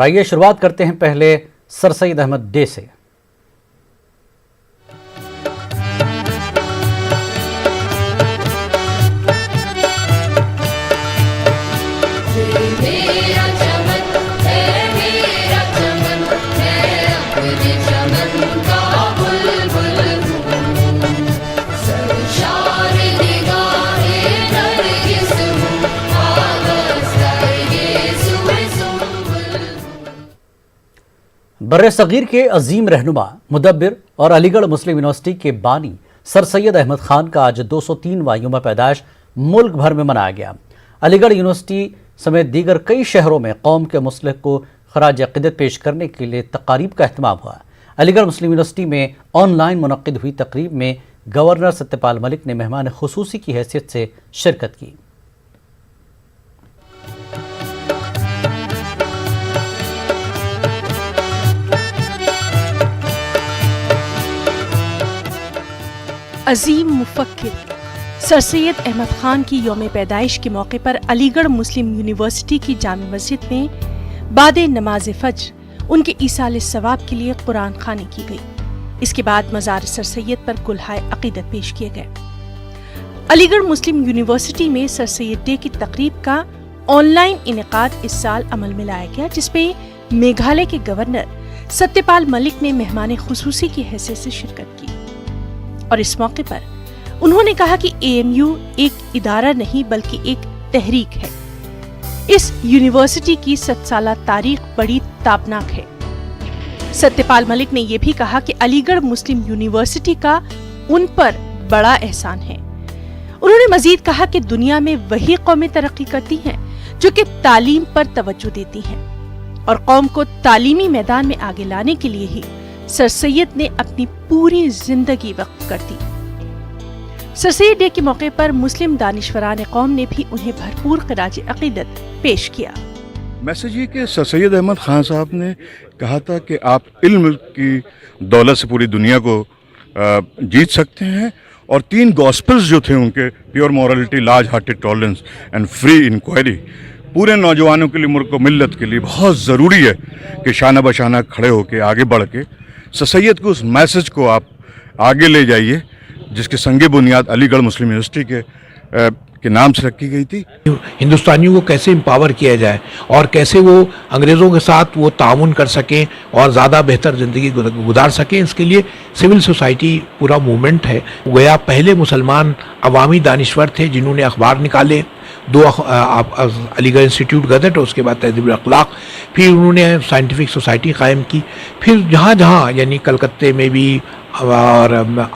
اور آئیے شروعات کرتے ہیں پہلے سر سید احمد ڈے سے۔ بر صغیر کے عظیم رہنما، مدبر اور علی گڑھ مسلم یونیورسٹی کے بانی سر سید احمد خان کا آج 203واں یوم پیدائش ملک بھر میں منایا گیا۔ علی گڑھ یونیورسٹی سمیت دیگر کئی شہروں میں قوم کے مسلک کو خراج عقیدت پیش کرنے کے لیے تقاریب کا اہتمام ہوا۔ علی گڑھ مسلم یونیورسٹی میں آن لائن منعقد ہوئی تقریب میں گورنر ستیہ پال ملک نے مہمان خصوصی کی حیثیت سے شرکت کی۔ عظیم مفکر سر سید احمد خان کی یوم پیدائش کے موقع پر علی گڑھ مسلم یونیورسٹی کی جامع مسجد میں بعد نماز فجر ان کے ایصال ثواب کے لیے قرآن خوانی کی گئی۔ اس کے بعد مزار سر سید پر گلہائے عقیدت پیش کیے گئے۔ علی گڑھ مسلم یونیورسٹی میں سر سید ڈے کی تقریب کا آن لائن انعقاد اس سال عمل میں لایا گیا، جس میں میگھالیہ کے گورنر ستیہ پال ملک نے مہمان خصوصی کی حیثیت سے شرکت کی، اور اس موقع پر انہوں نے کہا کہ AMU ایک ادارہ نہیں بلکہ ایک تحریک ہے۔ اس یونیورسٹی کی 7 سالہ تاریخ بڑی تابناک ہے۔ ستیہ پال ملک نے یہ بھی کہا کہ علی گڑھ مسلم یونیورسٹی کا ان پر بڑا احسان ہے۔ انہوں نے مزید کہا کہ دنیا میں وہی قومیں ترقی کرتی ہیں جو کہ تعلیم پر توجہ دیتی ہیں، اور قوم کو تعلیمی میدان میں آگے لانے کے لیے ہی سر سید نے اپنی پوری زندگی وقف کر دی۔ سر سید ڈے کے موقع پر مسلم دانشوران قوم نے بھی انہیں بھرپور خراج عقیدت پیش کیا۔ میسج یہ کہ سر سید احمد خان صاحب نے کہا تھا کہ آپ علم کی دولت سے پوری دنیا کو جیت سکتے ہیں، اور 3 گاسپلز جو تھے ان کے، pure morality, large hearted tolerance and free inquiry, پورے نوجوانوں کے لیے، ملک و ملت کے لیے بہت ضروری ہے کہ شانہ بشانہ کھڑے ہو کے آگے بڑھ کے سر سید کو اس میسج کو آپ آگے لے جائیے، جس کے سنگ بنیاد علی گڑھ مسلم یونیورسٹی کے نام سے رکھی گئی تھی۔ ہندوستانیوں کو کیسے امپاور کیا جائے اور کیسے وہ انگریزوں کے ساتھ وہ تعاون کر سکیں اور زیادہ بہتر زندگی گزار سکیں، اس کے لیے سول سوسائٹی پورا موومنٹ ہے۔ گویا پہلے مسلمان عوامی دانشور تھے جنہوں نے اخبار نکالے، 2 علی گڑھ انسٹیٹیوٹ گزٹ، اور اس کے بعد تہذیب الاخلاق، پھر انہوں نے سائنٹیفک سوسائٹی قائم کی، پھر جہاں جہاں یعنی کلکتے میں بھی اور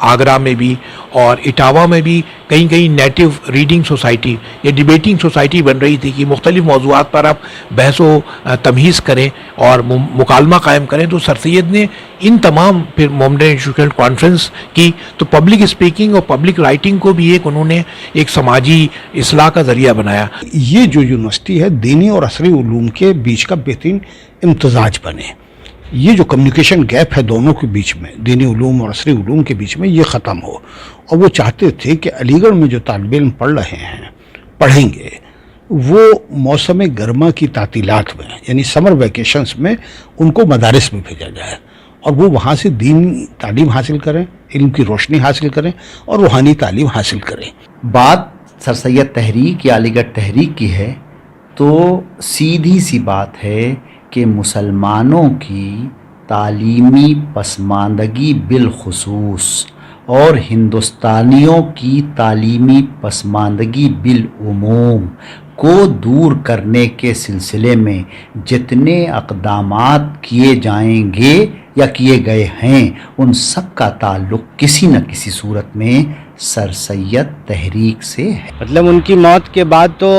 آگرہ میں بھی اور اٹاوا میں بھی کہیں کہیں نیٹو ریڈنگ سوسائٹی یا ڈیبیٹنگ سوسائٹی بن رہی تھی کہ مختلف موضوعات پر آپ بحث و تمہیز کریں اور مکالمہ قائم کریں۔ تو سر سید نے ان تمام، پھر مومڈن انسٹیٹیوشنل کانفرنس کی، تو پبلک اسپیکنگ اور پبلک رائٹنگ کو بھی انہوں نے ایک سماجی اصلاح کا ذریعہ بنایا۔ یہ جو یونیورسٹی ہے دینی اور عصری علوم کے بیچ کا بہترین امتزاج بنے، یہ جو کمیونیکیشن گیپ ہے دونوں کے بیچ میں، دینی علوم اور عصری علوم کے بیچ میں، یہ ختم ہو۔ اور وہ چاہتے تھے کہ علی گڑھ میں جو طالب علم پڑھ رہے ہیں، پڑھیں گے، وہ موسم گرما کی تعطیلات میں یعنی سمر ویکیشنز میں ان کو مدارس میں بھیجا جائے، اور وہ وہاں سے دینی تعلیم حاصل کریں، علم کی روشنی حاصل کریں اور روحانی تعلیم حاصل کریں۔ بات سر سید تحریک یا علی گڑھ تحریک کی ہے تو سیدھی سی بات ہے کہ مسلمانوں کی تعلیمی پسماندگی بالخصوص اور ہندوستانیوں کی تعلیمی پسماندگی بالعموم کو دور کرنے کے سلسلے میں جتنے اقدامات کیے جائیں گے یا کیے گئے ہیں، ان سب کا تعلق کسی نہ کسی صورت میں سر سید تحریک سے ہے۔ مطلب ان کی موت کے بعد تو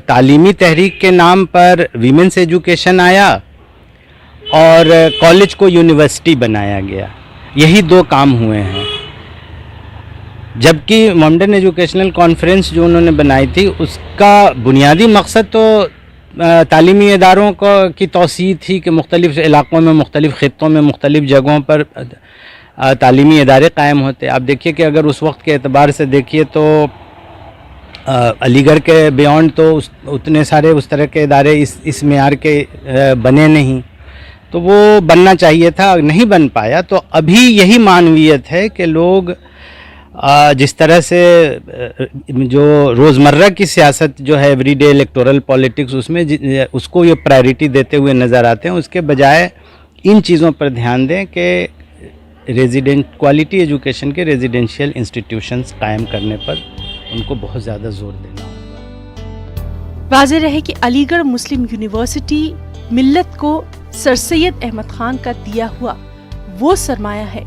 تعلیمی تحریک کے نام پر ویمنس ایجوکیشن آیا اور کالج کو یونیورسٹی بنایا گیا، یہی 2 کام ہوئے ہیں۔ جبکہ مومڈن ایجوکیشنل کانفرنس جو انہوں نے بنائی تھی، اس کا بنیادی مقصد تو تعلیمی اداروں کی توسیع تھی کہ مختلف علاقوں میں، مختلف خطوں میں، مختلف جگہوں پر تعلیمی ادارے قائم ہوتے۔ آپ دیکھیے کہ اگر اس وقت کے اعتبار سے دیکھیے تو علی گڑھ کے بیونڈ تو اتنے سارے اس طرح کے ادارے اس معیار کے بنے نہیں، تو وہ بننا چاہیے تھا، نہیں بن پایا. تو ابھی یہی معنویت ہے کہ لوگ جس طرح سے جو روزمرہ کی سیاست جو ہے ایوری ڈے الیکٹورل پالیٹکس، اس میں اس کو یہ پرائرٹی دیتے ہوئے نظر آتے ہیں، اس کے بجائے ان چیزوں پر دھیان دیں کہ کوالٹی ایجوکیشن کے ریزیڈینشیل انسٹیٹیوشنز قائم کرنے پر ان کو بہت زیادہ زور دینا ہوگا. واضح رہے کہ علی گڑھ مسلم یونیورسٹی ملت کو سر سید احمد خان کا دیا ہوا وہ سرمایہ ہے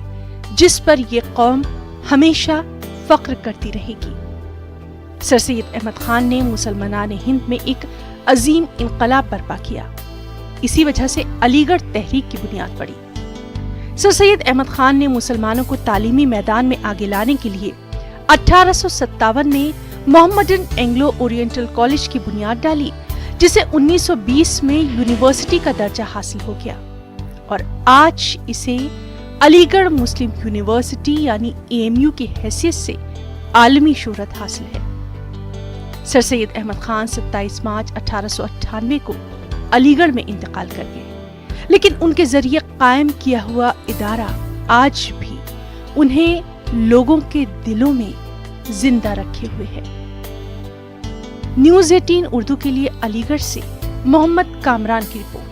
جس پر یہ قوم ہمیشہ فخر کرتی رہے گی. سر سید احمد خان نے مسلمانان ہند میں ایک عظیم انقلاب برپا کیا. اسی وجہ سے علی گڑھ تحریک کی بنیاد پڑی. سر سید احمد خان نے مسلمانوں کو تعلیمی میدان میں آگے لانے کے لیے 1857 میں محمدن اینگلو اورینٹل کالج کی بنیاد ڈالی، جسے 1920 میں یونیورسٹی کا درجہ حاصل ہو گیا، اور آج اسے علی گڑھ مسلم یونیورسٹی یعنی AMU کی حیثیت سے عالمی شہرت حاصل ہے. سر سید احمد خان 27 مارچ 1898 کو علی گڑھ میں انتقال کر گئے، لیکن ان کے ذریعے قائم کیا ہوا ادارہ آج بھی انہیں لوگوں کے دلوں میں زندہ رکھے ہوئے ہے. نیوز 18 اردو کے لیے علی گڑھ سے محمد کامران کی رپورٹ.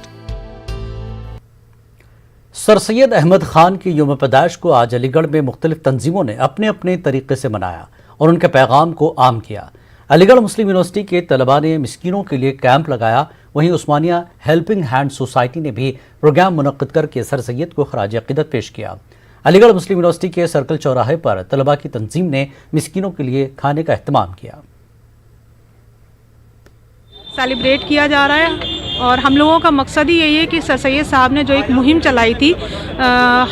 سر سید احمد خان کی یوم پیدائش کو آج علی گڑھ میں مختلف تنظیموں نے اپنے اپنے طریقے سے منایا اور ان کے پیغام کو عام کیا. علی گڑھ مسلم یونیورسٹی کے طلباء نے مسکینوں کے لیے کیمپ لگایا، وہیں عثمانیہ ہیلپنگ ہینڈ سوسائٹی نے بھی پروگرام منعقد کر کے سر سید کو خراج عقیدت پیش کیا. علی گڑھ مسلم یونیورسٹی کے سرکل چوراہے پر طلباء کی تنظیم نے مسکینوں کے لیے کھانے کا اہتمام کیا. سیلیبریٹ کیا جا رہا ہے اور ہم لوگوں کا مقصد ہی یہی ہے کہ سر سید صاحب نے جو ایک مہم چلائی تھی،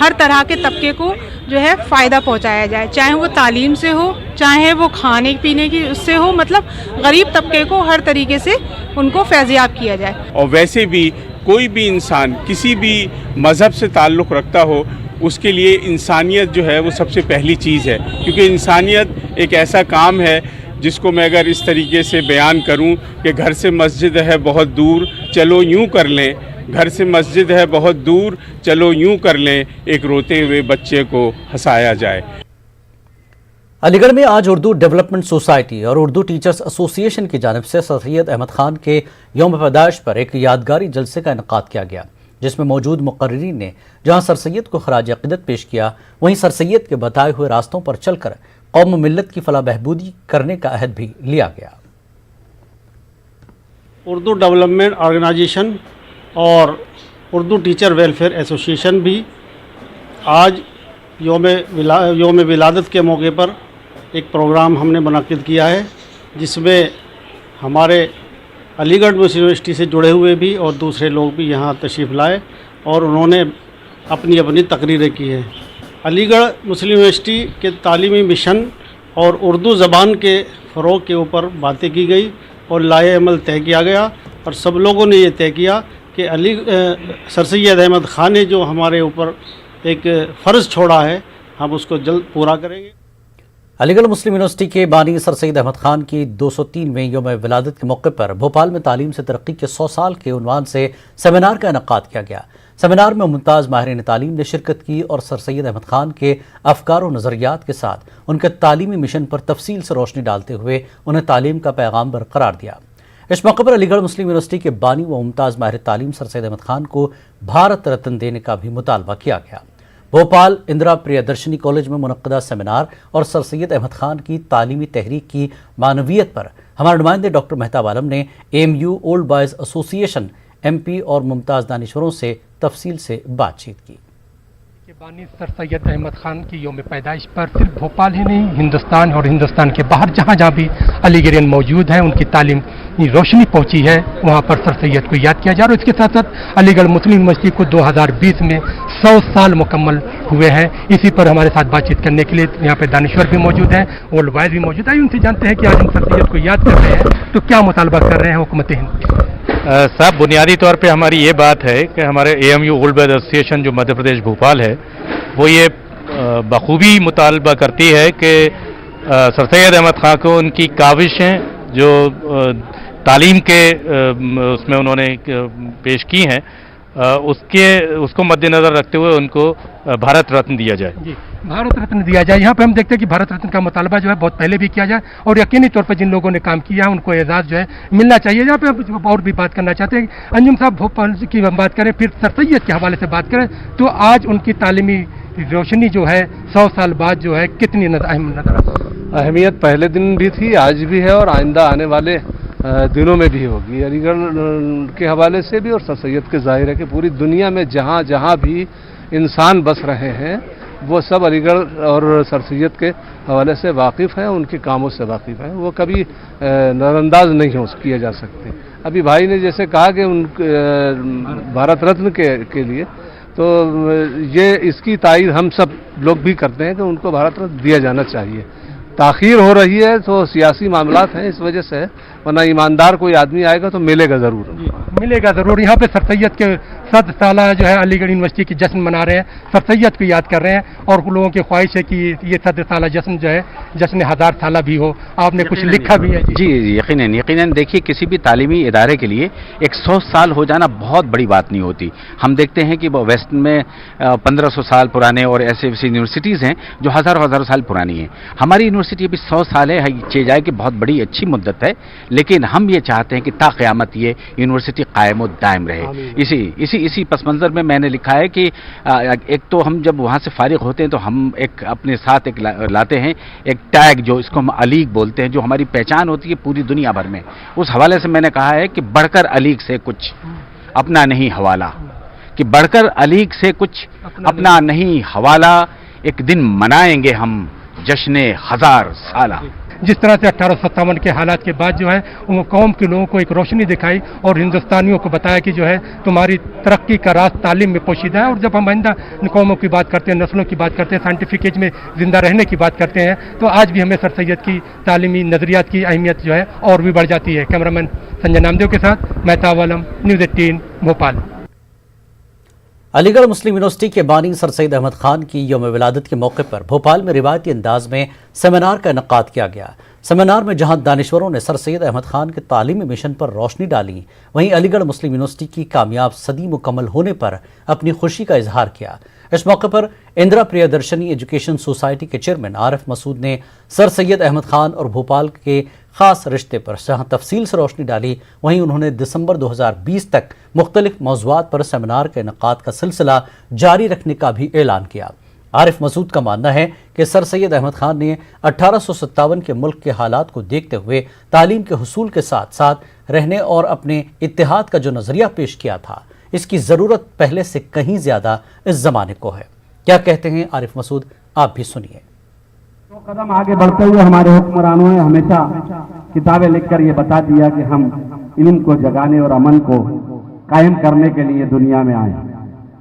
ہر طرح کے طبقے کو جو ہے فائدہ پہنچایا جائے، چاہے وہ تعلیم سے ہو، چاہے وہ کھانے پینے کی اس سے ہو، مطلب غریب طبقے کو ہر طریقے سے ان کو فیضیاب کیا جائے. اور ویسے بھی کوئی بھی انسان کسی بھی مذہب سے تعلق رکھتا ہو، اس کے لیے انسانیت جو ہے وہ سب سے پہلی چیز ہے، کیونکہ انسانیت ایک ایسا کام ہے جس کو میں اگر اس طریقے سے بیان کروں کہ گھر سے مسجد ہے بہت دور، چلو یوں کر لیں، گھر سے مسجد ہے بہت دور، چلو یوں کر لیں، ایک روتے ہوئے بچے کو ہنسایا جائے. علی گڑھ میں آج اردو ڈیولپمنٹ سوسائٹی اور اردو ٹیچرز ایسوسی ایشن کی جانب سے سر سید احمد خان کے یوم پیدائش پر ایک یادگاری جلسے کا انعقاد کیا گیا، جس میں موجود مقررین نے جہاں سر سید کو خراج عقیدت پیش کیا، وہیں سر سید کے بتائے ہوئے راستوں پر چل کر قوم و ملت کی فلاح بہبودی کرنے کا عہد بھی لیا گیا. اردو ڈیولپمنٹ آرگنائزیشن اور اردو ٹیچر ویلفیئر ایسوسی ایشن بھی آج یوم ولادت کے موقع پر ایک پروگرام ہم نے منعقد کیا ہے، جس میں ہمارے علی گڑھ مسلم یونیورسٹی سے جڑے ہوئے بھی اور دوسرے لوگ بھی یہاں تشریف لائے اور انہوں نے اپنی اپنی تقریریں کی ہیں. علی گڑھ مسلم یونیورسٹی کے تعلیمی مشن اور اردو زبان کے فروغ کے اوپر باتیں کی گئی اور لائحہ عمل طے کیا گیا، اور سب لوگوں نے یہ طے کیا کہ سر سید احمد خان نے جو ہمارے اوپر ایک فرض چھوڑا ہے ہم اس کو جلد پورا کریں گے. علی گڑھ مسلم یونیورسٹی کے بانی سر سید احمد خان کی 203ویں یوم ولادت کے موقع پر بھوپال میں تعلیم سے ترقی کے 100 سال کے عنوان سے سیمینار کا انعقاد کیا گیا. سیمینار میں ممتاز ماہرین تعلیم نے شرکت کی اور سر سید احمد خان کے افکار و نظریات کے ساتھ ان کے تعلیمی مشن پر تفصیل سے روشنی ڈالتے ہوئے انہیں تعلیم کا پیغام برقرار دیا. اس موقع پر علی گڑھ مسلم یونیورسٹی کے بانی و ممتاز ماہر تعلیم سر سید احمد خان کو بھارت رتن دینے کا بھی مطالبہ کیا گیا. بھوپال اندرا پریادرشنی کالج میں منعقدہ سیمینار اور سر سید احمد خان کی تعلیمی تحریک کی معنویت پر ہمارے نمائندے ڈاکٹر مہتاب عالم نے AMU اولڈ بوائز ایسوسی ایشن MP اور ممتاز دانشوروں سے تفصیل سے بات چیت کی. بانی سر سید احمد خان کی یوم پیدائش پر صرف بھوپال ہی نہیں، ہندوستان اور ہندوستان کے باہر جہاں جہاں بھی علی گڑھین موجود ہیں، ان کی تعلیم کی روشنی پہنچی ہے، وہاں پر سر سید کو یاد کیا جا رہا ہے. اس کے ساتھ ساتھ علی گڑھ مسلم یونیورسٹی کو 2020 میں 100 سال مکمل ہوئے ہیں. اسی پر ہمارے ساتھ بات چیت کرنے کے لیے یہاں پہ دانشور بھی موجود ہیں، اولڈ بوائز بھی موجود ہیں. ان سے جانتے ہیں کہ آج ہم سر سید کو یاد کر رہے ہیں تو کیا مطالبہ کر رہے ہیں حکومت ہند. صاحب، بنیادی طور پہ ہماری یہ بات ہے کہ ہمارے AMU اولڈ بوائز ایسوسی ایشن جو مدھیہ پردیش بھوپال ہے، وہ یہ بخوبی مطالبہ کرتی ہے کہ सर सैयद अहमद खां को उनकी काविशें जो तालीम के उसमें उन्होंने पेश की हैं, उसको मद्देनज़र रखते हुए उनको भारत रत्न दिया जाए। जी, भारत रत्न दिया जाए। यहाँ पे हम देखते हैं कि भारत रत्न का मुतालबा जो है बहुत पहले भी किया जाए और यकीनी तौर पर जिन लोगों ने काम किया है उनको एजाज़ जो है मिलना चाहिए। यहाँ पे हम और भी बात करना चाहते हैं। अंजुम साहब भोपाल की हम बात करें, फिर सर सैयद के हवाले से बात करें, तो आज उनकी तालीमी रोशनी जो है 100 साल बाद जो है कितनी अहम नजर आती है? अहमियत पहले दिन भी थी, आज भी है और आइंदा आने वाले दिनों में भी होगी। अलीगढ़ के हवाले से भी और सर सैयद के ज़ाहिर है कि पूरी दुनिया में जहाँ जहाँ भी इंसान बस रहे हैं वो सब अलीगढ़ और सर सैयद के हवाले से वाकिफ़ हैं, उनके कामों से वाकिफ़ हैं, वो कभी नज़रअंदाज नहीं हो किए जा सकते। अभी भाई ने जैसे कहा कि उन भारत रत्न के लिए, तो ये इसकी तायीद हम सब लोग भी करते हैं कि उनको भारत रत्न दिया जाना चाहिए। ताख़ीर हो रही है तो सियासी मामलात हैं, इस वजह से, वरना ईमानदार कोई आदमी आएगा तो मिलेगा ज़रूर। यहाँ पे सर सैयद के 100 साला जो है अलीगढ़ यूनिवर्सिटी की जश्न मना रहे हैं, सर सैयद को याद कर रहे हैं और लोगों की ख्वाहिश है कि ये 100 साला जश्न जो है जश्न 1000 साला भी हो। आपने कुछ लिखा भी है? जी, यकीनन देखिए, किसी भी तालीमी इदारे के लिए एक 100 साल हो जाना बहुत बड़ी बात नहीं होती। हम देखते हैं कि वेस्ट में 1500 साल पुराने और ऐसे यूनिवर्सिटीज़ हैं जो हज़ारों साल पुरानी हैं। हमारी यूनिवर्सिटी अभी 100 साल है, चे जाए कि बहुत बड़ी अच्छी मुद्दत है, लेकिन हम ये चाहते हैं कि ता क़यामत ये यूनिवर्सिटी कायम दायम रहे। इसी पस मंज़र में मैंने लिखा है कि एक तो हम जब वहाँ से फारिग होते हैं तो हम एक अपने साथ एक लाते हैं एक टैग, जो इसको हम अलीग बोलते हैं, जो हमारी पहचान होती है पूरी दुनिया भर में। उस हवाले से मैंने कहा है कि बढ़कर अलीग से कुछ अपना नहीं हवाला, कि बढ़कर अलीग से कुछ अपना नहीं हवाला, एक दिन मनाएंगे हम जश्न 1000 साला। जिस तरह से 1857 के हालात के बाद जो है वो कौम के लोगों को एक रोशनी दिखाई और हिंदुस्तानियों को बताया कि जो है तुम्हारी तरक्की का राज तालीम में पोशीदा है। और जब हम आइंदा कौमों की बात करते हैं, नस्लों की बात करते हैं, साइंटिफिक एज में ज़िंदा रहने की बात करते हैं, तो आज भी हमें सर सैयद की तालीमी नज़रियात की अहमियत जो है और भी बढ़ जाती है। कैमरामैन संजय नामदेव के साथ महताब आलम, न्यूज़ 18 भोपाल। अलीगढ़ मुस्लिम यूनिवर्सिटी के बानी सर सैयद अहमद खान की यौम विलादत के मौके पर भोपाल में रिवायती अंदाज में सेमिनार का इनकाद किया गया। सेमिनार में जहां दानिश्वरों ने सर सैयद अहमद खान के तालीमी मिशन पर रोशनी डाली, वहीं अलीगढ़ मुस्लिम यूनिवर्सिटी की कामयाब सदी मुकम्मल होने पर अपनी खुशी का इजहार किया। इस मौके पर इंदिरा प्रियदर्शनी एजुकेशन सोसाइटी के चेयरमैन आरिफ मसूद ने सर सैयद अहमद खान और भोपाल के खास रिश्ते पर जहाँ तफसील से रोशनी डाली, वहीं उन्होंने दिसंबर 2020 तक मुख्तलिफ मौज़ूआत पर सेमिनार के इनकाद का सिलसिला जारी रखने का भी ऐलान किया। आरिफ मसूद का मानना है कि सर सैयद अहमद खान ने 1857 के मुल्क के हालात को देखते हुए तालीम के हुसूल के साथ साथ रहने और अपने इत्तेहाद का जो नज़रिया पेश किया था, इसकी ज़रूरत पहले से कहीं ज़्यादा इस ज़माने को है। क्या कहते हैं आरिफ मसूद, आप भी सुनिए। तो कदम आगे बढ़ते हुए हमारे हुक्मरानों ने हमेशा किताबें लिखकर ये बता दिया कि हम इल्म को जगाने और अमन को कायम करने के लिए दुनिया में आए,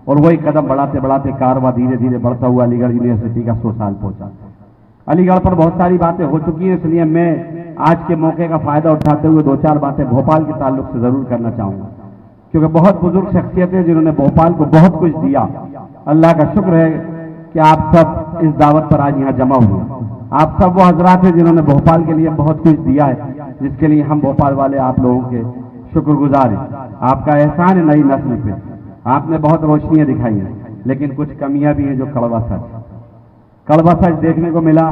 और वही कदम बढ़ाते बढ़ाते कारवां धीरे धीरे बढ़ता हुआ अलीगढ़ यूनिवर्सिटी का 100 साल पहुंचा। अलीगढ़ पर बहुत सारी बातें हो चुकी हैं, इसलिए मैं आज के मौके का फायदा उठाते हुए 2-4 बातें भोपाल के ताल्लुक से जरूर करना चाहूंगा, क्योंकि बहुत बुजुर्ग शख्सियतें जिन्होंने भोपाल को बहुत कुछ दिया। अल्लाह का शुक्र है कि आप सब इस दावत पर आज यहाँ जमा हुए। आप सब वो हजरात हैं जिन्होंने भोपाल के लिए बहुत कुछ दिया है, जिसके लिए हम भोपाल वाले आप लोगों के शुक्रगुजार हैं। आपका एहसान है नई नस्ल पे, आपने बहुत रोशनियां दिखाई हैं, लेकिन कुछ कमियां भी हैं जो कड़वा सच देखने को मिला।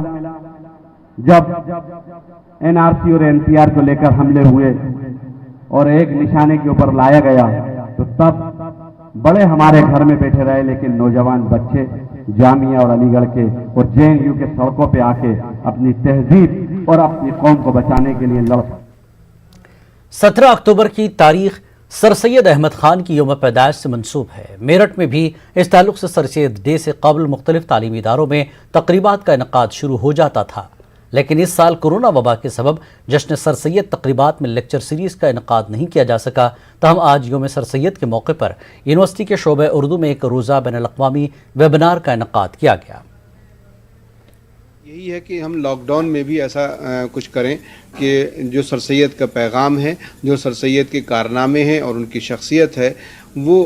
जब एनआरसी और एनपीआर को लेकर हमले हुए और एक निशाने के ऊपर लाया गया, तो तब बड़े हमारे घर में बैठे रहे, लेकिन नौजवान बच्चे जामिया और अलीगढ़ के और जेएनयू के सड़कों पे आके अपनी तहजीब और अपनी कौम को बचाने के लिए लड़। 17 अक्टूबर की तारीख सर सैयद अहमद खान की यौम पैदाइश से मंसूब है। मेरठ में भी इस ताल्लुक से सर सैयद डे से कबल मुख्तलिफ तालीमी इदारों में तकरीबात का इनकाद शुरू हो जाता था, लेकिन इस साल कोरोना वबा के सबब जश्न सर सैयद तकरीबात में लेक्चर सीरीज़ का इनकाद नहीं किया जा सका। तहम आज यौम सर सैयद के मौके पर यूनिवर्सिटी के शोबे उर्दू में एक रोज़ा बैनुल-अक़वामी वेबिनार का इनकाद किया गया। यही है कि हम लॉकडाउन में भी ऐसा कुछ करें कि जो सर सैयद का पैगाम है, जो सर सैयद के कारनामे हैं और उनकी शख्सियत है, वो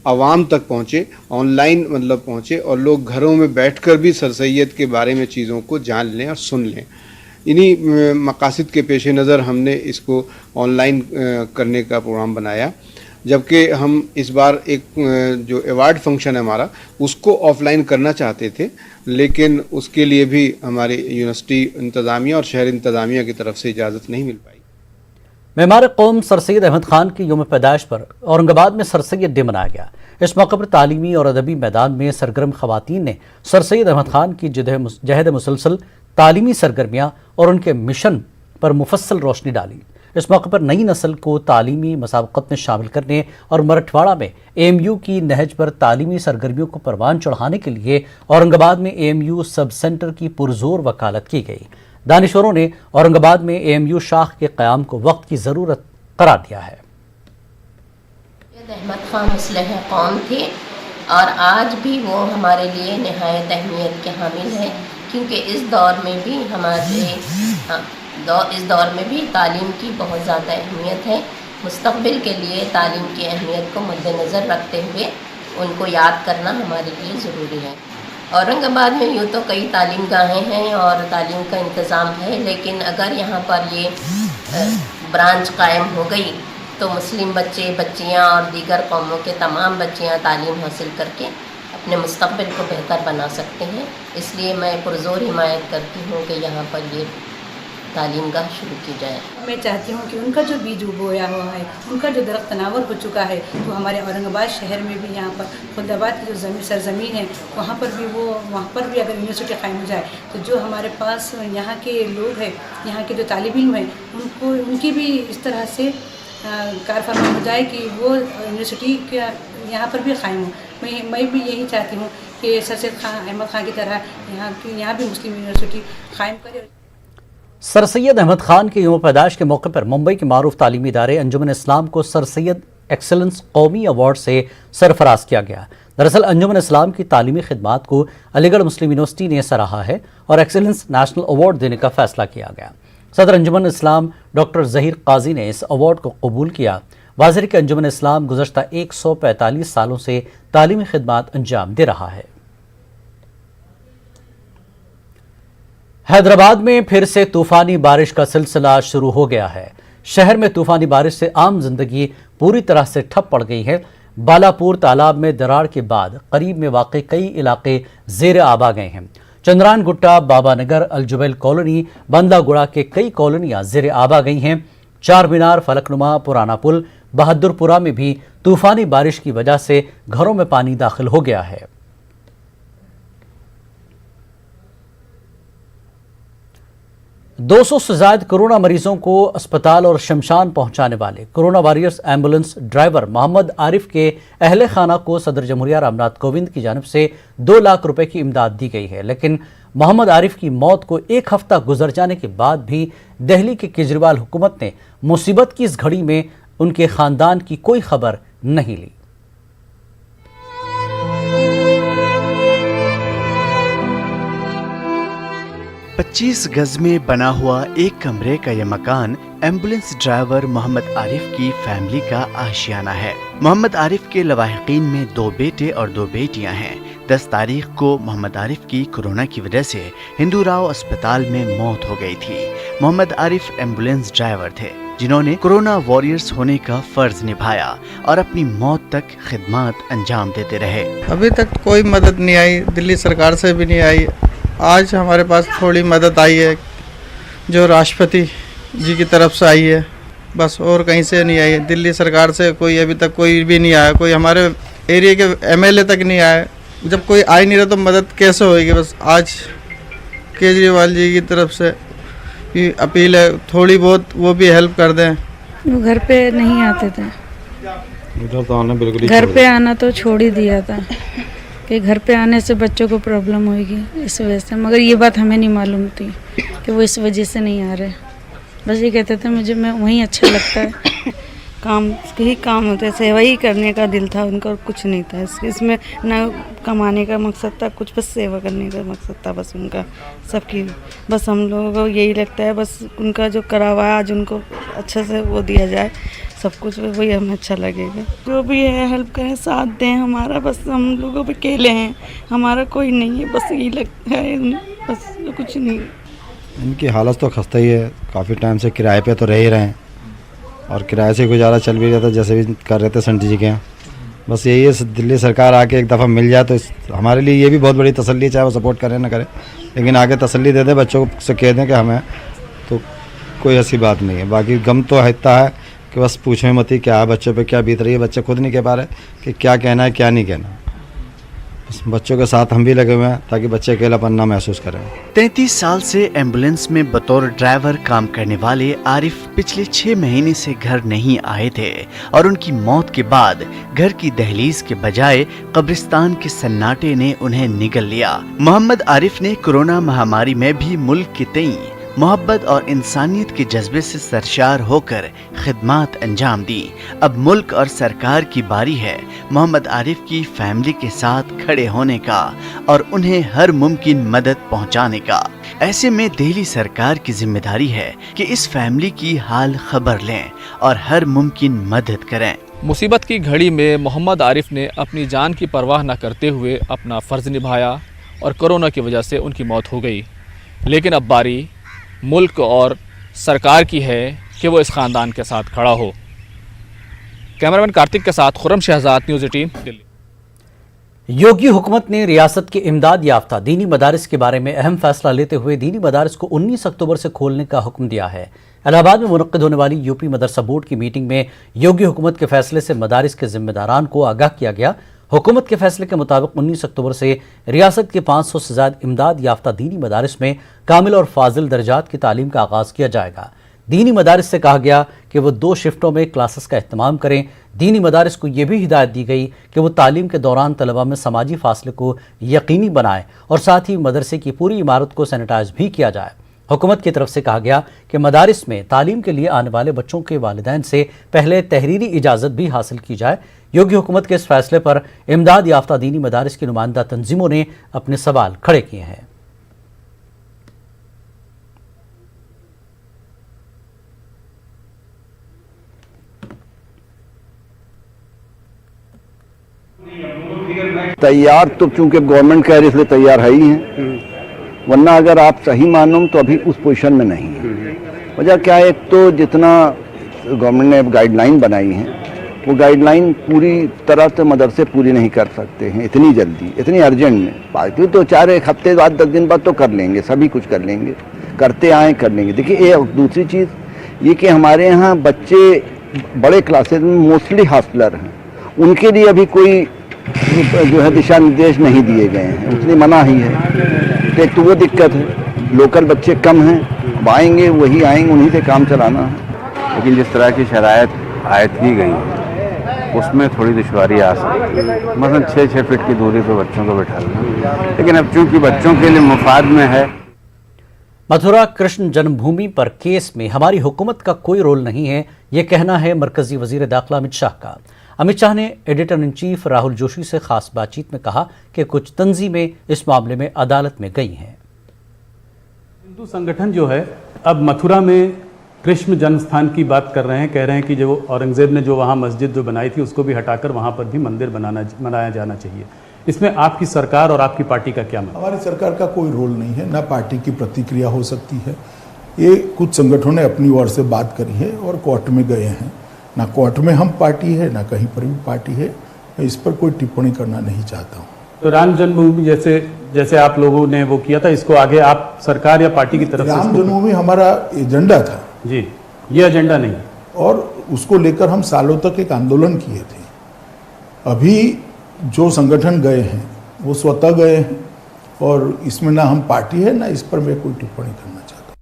عوام تک پہنچے، آن لائن مطلب پہنچے، اور لوگ گھروں میں بیٹھ کر بھی سر سید کے بارے میں چیزوں کو جان لیں اور سن لیں۔ انہی مقاصد کے پیش نظر ہم نے اس کو آن لائن کرنے کا پروگرام بنایا، جبکہ ہم اس بار ایک جو ایوارڈ فنکشن ہے ہمارا اس کو آف لائن کرنا چاہتے تھے، لیکن اس کے لیے بھی ہماری یونیورسٹی انتظامیہ اور شہر انتظامیہ کی طرف سے اجازت نہیں مل پائی۔ معمار قوم سر سید احمد خان کی یوم پیدائش پر اورنگ آباد میں سر سید ڈے منایا گیا۔ اس موقع پر تعلیمی اور ادبی میدان میں سرگرم خواتین نے سر سید احمد خان کی جہد مسلسل، تعلیمی سرگرمیاں اور ان کے مشن پر مفصل روشنی ڈالی۔ اس موقع پر نئی نسل کو تعلیمی مسابقت میں شامل کرنے اور مرٹھواڑہ میں AMU کی نہج پر تعلیمی سرگرمیوں کو پروان چڑھانے کے لیے اورنگ آباد میں AMU سب سینٹر کی پرزور وکالت کی گئی۔ دانشوروں نے اورنگ آباد میں AMU شاخ کے قیام کو وقت کی ضرورت قرار دیا ہے۔ احمد خان مصلح قوم تھے اور آج بھی وہ ہمارے لیے نہایت اہمیت کے حامل ہیں، کیونکہ اس دور میں بھی تعلیم کی بہت زیادہ اہمیت ہے۔ مستقبل کے لیے تعلیم کی اہمیت کو مد نظر رکھتے ہوئے ان کو یاد کرنا ہمارے لیے ضروری ہے۔ اورنگ آباد میں یوں تو کئی تعلیم گاہیں ہیں اور تعلیم کا انتظام ہے، لیکن اگر یہاں پر یہ برانچ قائم ہو گئی تو مسلم بچے، بچیاں اور دیگر قوموں کے تمام بچیاں تعلیم حاصل کر کے اپنے مستقبل کو بہتر بنا سکتے ہیں۔ اس لیے میں پرزور حمایت کرتی ہوں کہ یہاں پر یہ تعلیم گاہ شروع کی جائے۔ میں چاہتی ہوں کہ ان کا جو بیج بویا ہوا ہے، ان کا جو درخت تناور ہو چکا ہے، تو ہمارے اورنگ آباد شہر میں بھی، یہاں پر خلد آباد کی جو سرزمین ہے وہاں پر بھی اگر یونیورسٹی قائم ہو جائے تو جو ہمارے پاس یہاں کے لوگ ہیں، یہاں کے جو طالب علم ہیں، ان کی بھی اس طرح سے کار فرما ہو جائے کہ وہ یونیورسٹی یہاں پر بھی قائم ہو۔ میں بھی یہی چاہتی ہوں کہ سر سید احمد خان کی طرح یہاں بھی مسلم یونیورسٹی قائم کرے۔ سر سید احمد خان کے یوم پیدائش کے موقع پر ممبئی کے معروف تعلیمی ادارے انجمن اسلام کو سر سید ایکسلنس قومی ایوارڈ سے سرفراز کیا گیا۔ دراصل انجمن اسلام کی تعلیمی خدمات کو علی گڑھ مسلم یونیورسٹی نے سراہا ہے اور ایکسلنس نیشنل ایوارڈ دینے کا فیصلہ کیا گیا۔ صدر انجمن اسلام ڈاکٹر ظہیر قاضی نے اس ایوارڈ کو قبول کیا۔ واضح کہ انجمن اسلام گزشتہ 145 سالوں سے تعلیمی خدمات انجام دے رہا ہے۔ حیدرآباد میں پھر سے طوفانی بارش کا سلسلہ شروع ہو گیا ہے۔ شہر میں طوفانی بارش سے عام زندگی پوری طرح سے ٹھپ پڑ گئی ہے۔ بالاپور تالاب میں دراڑ کے بعد قریب میں واقع کئی علاقے زیر آب آ گئے ہیں۔ چندران گٹا، بابا نگر، الجبیل کالونی، بندہ گڑا کے کئی کالونیاں زیر آب آ گئی ہیں۔ چار مینار، فلک نما، پرانا پل، بہادر پورہ میں بھی طوفانی بارش کی وجہ سے گھروں میں پانی داخل ہو گیا ہے۔ 200 سے زائد کورونا مریضوں کو اسپتال اور شمشان پہنچانے والے کورونا واریئرز ایمبولنس ڈرائیور محمد عارف کے اہل خانہ کو صدر جمہوریہ رام ناتھ کووند کی جانب سے 2 لاکھ روپے کی امداد دی گئی ہے، لیکن محمد عارف کی موت کو 1 ہفتہ گزر جانے کے بعد بھی دہلی کی کیجریوال حکومت نے مصیبت کی اس گھڑی میں ان کے خاندان کی کوئی خبر نہیں لی۔ پچیس گز میں بنا ہوا ایک کمرے کا یہ مکان ایمبولنس ڈرائیور محمد عارف کی فیملی کا آشیانہ ہے۔ محمد عارف کے لواحقین میں 2 بیٹے اور 2 بیٹیاں ہیں۔ 10 تاریخ کو محمد عارف کی کورونا کی وجہ سے ہندو راؤ اسپتال میں موت ہو گئی تھی۔ محمد عارف ایمبولنس ڈرائیور تھے جنہوں نے کورونا واریئرز ہونے کا فرض نبھایا اور اپنی موت تک خدمات انجام دیتے رہے۔ ابھی تک کوئی مدد نہیں آئی، دلی سرکار سے بھی نہیں آئی۔ آج ہمارے پاس تھوڑی مدد آئی ہے جو راشٹرپتی جی کی طرف سے آئی ہے، بس اور کہیں سے نہیں آئی۔ دلی سرکار سے کوئی ابھی تک کوئی بھی نہیں آیا، کوئی ہمارے ایریا کے MLA تک نہیں آیا۔ جب کوئی آ ہی نہیں رہا تو مدد کیسے ہوئے گی؟ بس آج کیجریوال جی کی طرف سے اپیل ہے تھوڑی بہت وہ بھی ہیلپ کر دیں۔ وہ گھر پہ نہیں آتے تھے، گھر پہ آنا تو چھوڑ ہی دیا تھا کہ گھر پہ آنے سے بچوں کو پرابلم ہوئے گی اس وجہ سے، مگر یہ بات ہمیں نہیں معلوم تھی کہ وہ اس وجہ سے نہیں آ رہے۔ بس یہ کہتے تھے مجھے وہیں اچھا لگتا ہے، کام ہی کام ہوتا ہے، سیوا ہی کرنے کا دل تھا ان کا، اور کچھ نہیں تھا اس میں، نہ کمانے کا مقصد تھا کچھ، بس سیوا کرنے کا مقصد تھا بس ان کا سب کی۔ بس ہم لوگوں کو یہی لگتا ہے بس ان کا جو کرا ہوا ہے آج ان کو اچھا سے وہ دیا جائے، सब कुछ वही हमें अच्छा लगेगा। जो भी है हेल्प करें, साथ दें हमारा, बस हम लोगों पे अकेले हैं, हमारा कोई नहीं है, बस यही लगता है, बस कुछ नहीं। इनकी हालत तो खस्ता ही है, काफ़ी टाइम से किराए पे तो रह ही रहे हैं और किराए से गुजारा चल भी जाता जैसे भी कर रहे थे संटी जी के यहाँ। बस यही है, दिल्ली सरकार आके एक दफ़ा मिल जाए तो हमारे लिए ये भी बहुत बड़ी तसल्ली है, चाहे वो सपोर्ट करें ना करें, लेकिन आगे तसल्ली दे दे, बच्चों से कह दें कि हमें तो कोई ऐसी बात नहीं है। बाकी गम तो इतना है कि बस पूछें मत ही क्या है, बच्चों पे क्या बीत रही है, बच्चे खुद नहीं कह पा रहे कि क्या कहना है क्या नहीं कहना। बस बच्चों के साथ हम भी लगे हुए हैं ताकि बच्चे अकेलापन ना महसूस करें। 33 साल से एम्बुलेंस में बतौर ड्राइवर काम करने वाले आरिफ पिछले 6 महीने से घर नहीं आए थे और उनकी मौत के बाद घर की दहलीज के बजाय कब्रिस्तान के सन्नाटे ने उन्हें निगल लिया। मोहम्मद आरिफ ने कोरोना महामारी में भी मुल्क के तई मोहब्बत और इंसानियत के जज्बे से सरशार होकर खिदमात अंजाम दी। अब मुल्क और सरकार की बारी है मोहम्मद आरिफ की फैमिली के साथ खड़े होने का और उन्हें हर मुमकिन मदद पहुंचाने का। ऐसे में दिल्ली सरकार की जिम्मेदारी है कि इस फैमिली की हाल खबर लें और हर मुमकिन मदद करें। मुसीबत की घड़ी में मोहम्मद आरिफ ने अपनी जान की परवाह न करते हुए अपना फ़र्ज़ निभाया और कोरोना की वजह से उनकी मौत हो गई। लेकिन अब बारी मुल्क और सरकार की है कि वो इस ख़ानदान के साथ खड़ा हो। कैमरामैन कार्तिक के साथ खुर्रम शहजाद, न्यूज़ 18 दिल्ली। योगी हुकूमत ने रियासत के इमदाद याफ्ता दीनी मदारिस के बारे में अहम फैसला लेते हुए दीनी मदारिस को 19 अक्टूबर से खोलने का हुक्म दिया है। इलाहाबाद में मुनक्किद होने वाली यूपी मदरसा बोर्ड की मीटिंग में योगी हुकूमत के फैसले से मदारिस के जिम्मेदारान को आगाह किया गया। हुकूमत के फैसले के मुताबिक 19 अक्टूबर से रियासत के 500 से ज़्यादा इमदाद याफ्ता दीनी मदारिस में कामिल और फाजिल दर्जात की तालीम का आगाज़ किया जाएगा। दीनी मदारिस से कहा गया कि वो 2 शिफ्टों में क्लासेस का अहतमाम करें। दीनी मदारिस को ये भी हिदायत दी गई कि वो तालीम के दौरान तलबा में समाजी फासले को यकीनी बनाएं और साथ ही मदरसे की पूरी इमारत को सैनिटाइज भी किया जाए। हुकूमत की तरफ से कहा गया कि मदारिस में तालीम के लिए आने वाले बच्चों के वालिदैन से पहले तहरीरी इजाज़त भी हासिल की जाए। योगी हुकूमत के इस फैसले पर इमदाद याफ्ता दीनी मदारिस की नुमाइंदा तंजीमों ने अपने सवाल खड़े किए हैं। तैयार तो चूंकि गवर्नमेंट कह रही इसलिए तैयार है ही हैं, वरना अगर आप सही मानो तो अभी उस पोजीशन में नहीं है। वजह क्या है, एक तो जितना गवर्नमेंट ने गाइडलाइन बनाई है वो गाइडलाइन पूरी तरह से मदरसे पूरी नहीं कर सकते हैं इतनी जल्दी, इतनी अर्जेंट में। बाकी तो 1 हफ्ते बाद 10 दिन बाद तो कर लेंगे, सभी कुछ कर लेंगे, करते आए कर लेंगे। देखिए दूसरी चीज़ ये कि हमारे यहाँ बच्चे बड़े क्लासेज में मोस्टली हास्टलर हैं, उनके लिए अभी कोई जो है दिशा निर्देश नहीं दिए गए हैं, उसने मना ही है। तो एक तो वो दिक्कत है, लोकल बच्चे कम हैं, अब आएंगे वही आएंगे, उन्हीं से काम चलाना है। लेकिन जिस तरह की शराइत आयत की गई है उसमें थोड़ी दुश्वारी आ सकती है, मतलब 6-6 फीट की दूरी पर बच्चों को बैठाना, लेकिन अब चूंकि बच्चों के लिए मुफाद में है। मथुरा कृष्ण जन्मभूमि पर केस में हमारी हुकूमत का कोई रोल नहीं है, ये कहना है मरकजी वजीर दाखिला अमित शाह का। अमित शाह ने editor in chief Rahul Joshi से खास बातचीत में कहा कि कुछ तंजीमें इस मामले में अदालत में गई हैं। हिंदू संगठन जो है अब मथुरा में कृष्ण जन्म स्थान की बात कर रहे हैं, कह रहे हैं कि जो औरंगजेब ने जो वहाँ मस्जिद जो बनाई थी उसको भी हटाकर वहाँ पर भी मंदिर बनाया जाना चाहिए। इसमें आपकी सरकार और आपकी पार्टी का क्या मतलब? हमारी सरकार का कोई रोल नहीं है, ना पार्टी की प्रतिक्रिया हो सकती है। ये कुछ संगठनों ने अपनी ओर से बात करी है और कोर्ट में गए हैं, ना कोर्ट में हम पार्टी है ना कहीं पर भी पार्टी है, मैं इस पर कोई टिप्पणी करना नहीं चाहता हूँ। तो राम जन्मभूमि जैसे आप लोगों ने वो किया था, इसको आगे आप सरकार या पार्टी की तरफ से? राम जन्मभूमि हमारा एजेंडा था जी, ये एजेंडा नहीं, और उसको लेकर हम सालों तक एक आंदोलन किए थे। अभी जो संगठन गए हैं वो स्वतः गए हैं और इसमें ना हम पार्टी है ना इस पर मैं कोई टिप्पणी करना चाहता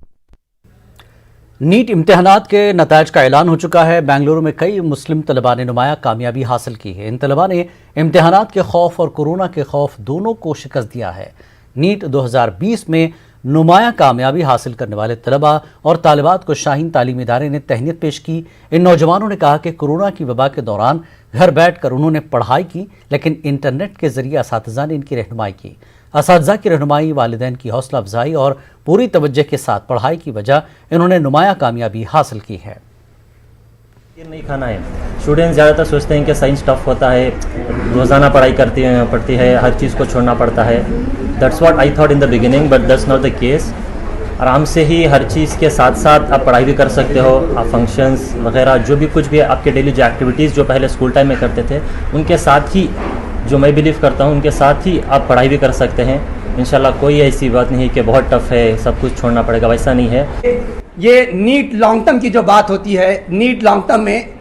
हूँ। नीट इम्तिहानात के नताइज का ऐलान हो चुका है। बेंगलुरु में कई मुस्लिम तलबा ने नुमाया कामयाबी हासिल की है। इन तलबा ने इम्तिहानात के खौफ और कोरोना के खौफ दोनों को शिकस्त दिया है। नीट 2020 में नुमाया कामयाबी हासिल करने वाले तलबा और तालिबात को शाहीन तालीमी इदारे ने तहनीत पेश की। इन नौजवानों ने कहा कि कोरोना की वबा के दौरान घर बैठ कर उन्होंने पढ़ाई की, लेकिन इंटरनेट के जरिए असातिज़ा ने इनकी रहनुमाई की। असातिज़ा की रहनुमाई, वालिदैन की हौसला अफजाई और पूरी तवज्जो के साथ पढ़ाई की वजह इन्होंने नुमाया कामयाबी हासिल की है। नहीं खाना है। स्टूडेंट्स ज़्यादातर सोचते हैं कि साइंस टफ होता है, रोज़ाना पढ़ाई पड़ती है, हर चीज़ को छोड़ना पड़ता है। That's what I thought in the beginning, but that's not the case. आराम से ही हर चीज़ के साथ साथ आप पढ़ाई भी कर सकते हो। आप फंक्शंस वगैरह जो भी कुछ भी आपके डेली जो एक्टिविटीज़ जो पहले स्कूल टाइम में करते थे, उनके साथ ही जो मैं बिलीव करता हूँ उनके साथ ही आप पढ़ाई भी कर सकते हैं। इंशाल्लाह कोई ऐसी बात नहीं कि बहुत टफ है, सब कुछ छोड़ना पड़ेगा, वैसा नहीं है। ये नीट लॉन्ग टर्म की जो बात होती है, नीट लॉन्ग टर्म में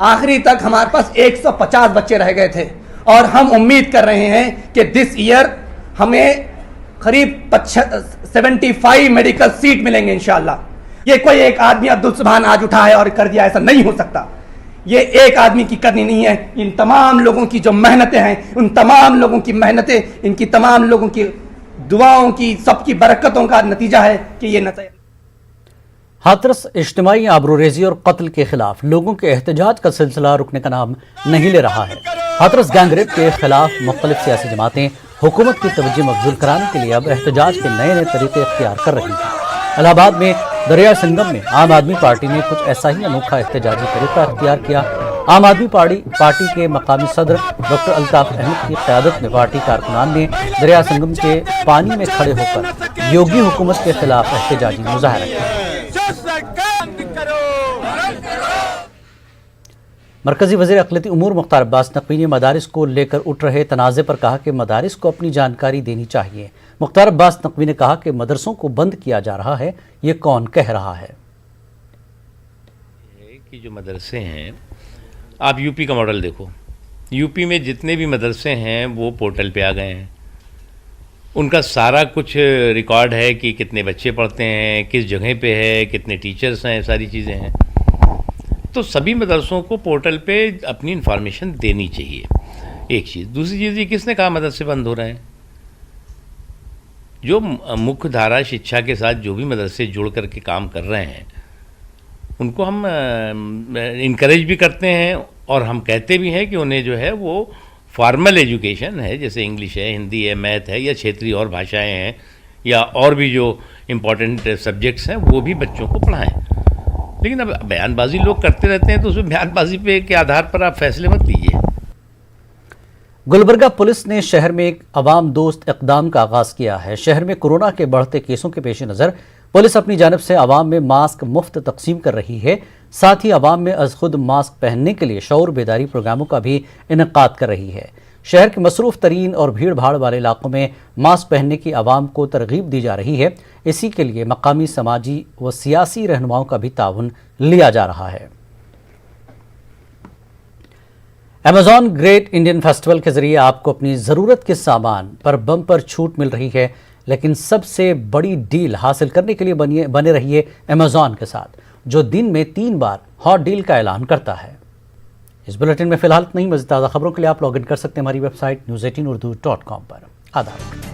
आखिरी तक हमारे पास 150 बच्चे रह गए थे और हम उम्मीद कर रहे हैं कि दिस ईयर हमें करीब 75 मेडिकल सीट मिलेंगे इंशाल्लाह। ये कोई एक आदमी अब्दुल सुभान आज उठा है और कर दिया, ऐसा नहीं हो सकता। ये एक आदमी की करनी नहीं है, इन तमाम लोगों की जो मेहनतें हैं, उन तमाम लोगों की मेहनतें, इनकी तमाम लोगों की दुआओं की, सबकी बरकतों का नतीजा है कि ये नतीजा। हाथरस इज्तिमाई आबरूरेज़ी और कत्ल के खिलाफ लोगों के एहतजाज का सिलसिला रुकने का नाम नहीं ले रहा है। हाथरस गैंगरेप के खिलाफ मुख्तलिफ सियासी जमातें हुकूमत की तवज्जो मबज़ूल कराने के लिए अब एहतजाज के नए नए तरीके इख्तियार कर रही हैं। इलाहाबाद में दरिया संगम में आम आदमी पार्टी ने कुछ ऐसा ही अनोखा एहतजाजी तरीका इख्तियार किया। आम आदमी पार्टी के मकामी सदर डॉक्टर अल्ताफ अहमद की क़यादत में पार्टी कारकुनान ने दरिया संगम के पानी में खड़े होकर योगी हुकूमत के खिलाफ एहतजाजी मुजाहरा किया। मरकजी वज़ीर अक़लियती उमूर मुख्तार अब्बास नक़वी ने मदारिस को लेकर उठ रहे तनाज़े पर कहा कि मदारिस को अपनी जानकारी देनी चाहिए। मुख्तार अब्बास नक़वी ने कहा कि मदरसों को बंद किया जा रहा है, ये कौन कह रहा है? कि जो मदरसे हैं, आप यूपी का मॉडल देखो, यूपी में जितने भी मदरसे हैं वो पोर्टल पे आ गए हैं। उनका सारा कुछ रिकॉर्ड है कि कितने बच्चे पढ़ते हैं, किस जगह पे है, कितने टीचर्स हैं, सारी चीज़ें हैं। तो सभी मदरसों को पोर्टल पे अपनी इन्फॉर्मेशन देनी चाहिए, एक चीज़। दूसरी चीज़, ये किसने कहा मदरसे बंद हो रहे हैं? जो मुख्य धारा शिक्षा के साथ जो भी मदरसे जुड़ करके काम कर रहे हैं उनको हम इनकरेज भी करते हैं और हम कहते भी हैं कि उन्हें जो है वो फॉर्मल एजुकेशन है, जैसे इंग्लिश है, हिंदी है, मैथ है, या क्षेत्रीय और भाषाएं हैं, या और भी जो इम्पोर्टेंट सब्जेक्ट्स हैं वो भी बच्चों को पढ़ाएं। लेकिन अब बयानबाजी लोग करते रहते हैं, तो उसमें बयानबाजी पे के आधार पर आप फैसले मत लीजिए। गुलबर्गा पुलिस ने शहर में एक अवाम दोस्त इक़दाम का आगाज़ किया है। शहर में कोरोना के बढ़ते केसों के पेश नज़र पुलिस अपनी जानब से आवाम में मास्क मुफ्त तकसीम कर रही है। साथ ही आवाम में अज़ खुद मास्क पहनने के लिए शऊर बेदारी प्रोग्रामों का भी इनेकाद कर रही है। शहर के मसरूफ़ तरीन और भीड़ भाड़ वाले इलाकों में मास्क पहनने की आवाम को तरगीब दी जा रही है। इसी के लिए मकामी समाजी व सियासी रहनुमाओं का भी ताउन लिया जा रहा है। अमेज़ॉन ग्रेट इंडियन फेस्टिवल के जरिए आपको अपनी ज़रूरत के सामान पर बम्पर छूट मिल रही है, लेकिन सबसे बड़ी डील हासिल करने के लिए बने रहिए अमेज़ॉन के साथ, जो दिन में 3 बार हॉट डील का ऐलान करता है। इस बुलेटिन में फिलहाल नहीं, मज़ीद ताज़ा खबरों के लिए आप लॉग इन कर सकते हैं हमारी वेबसाइट news18urdu.com पर। आदाब।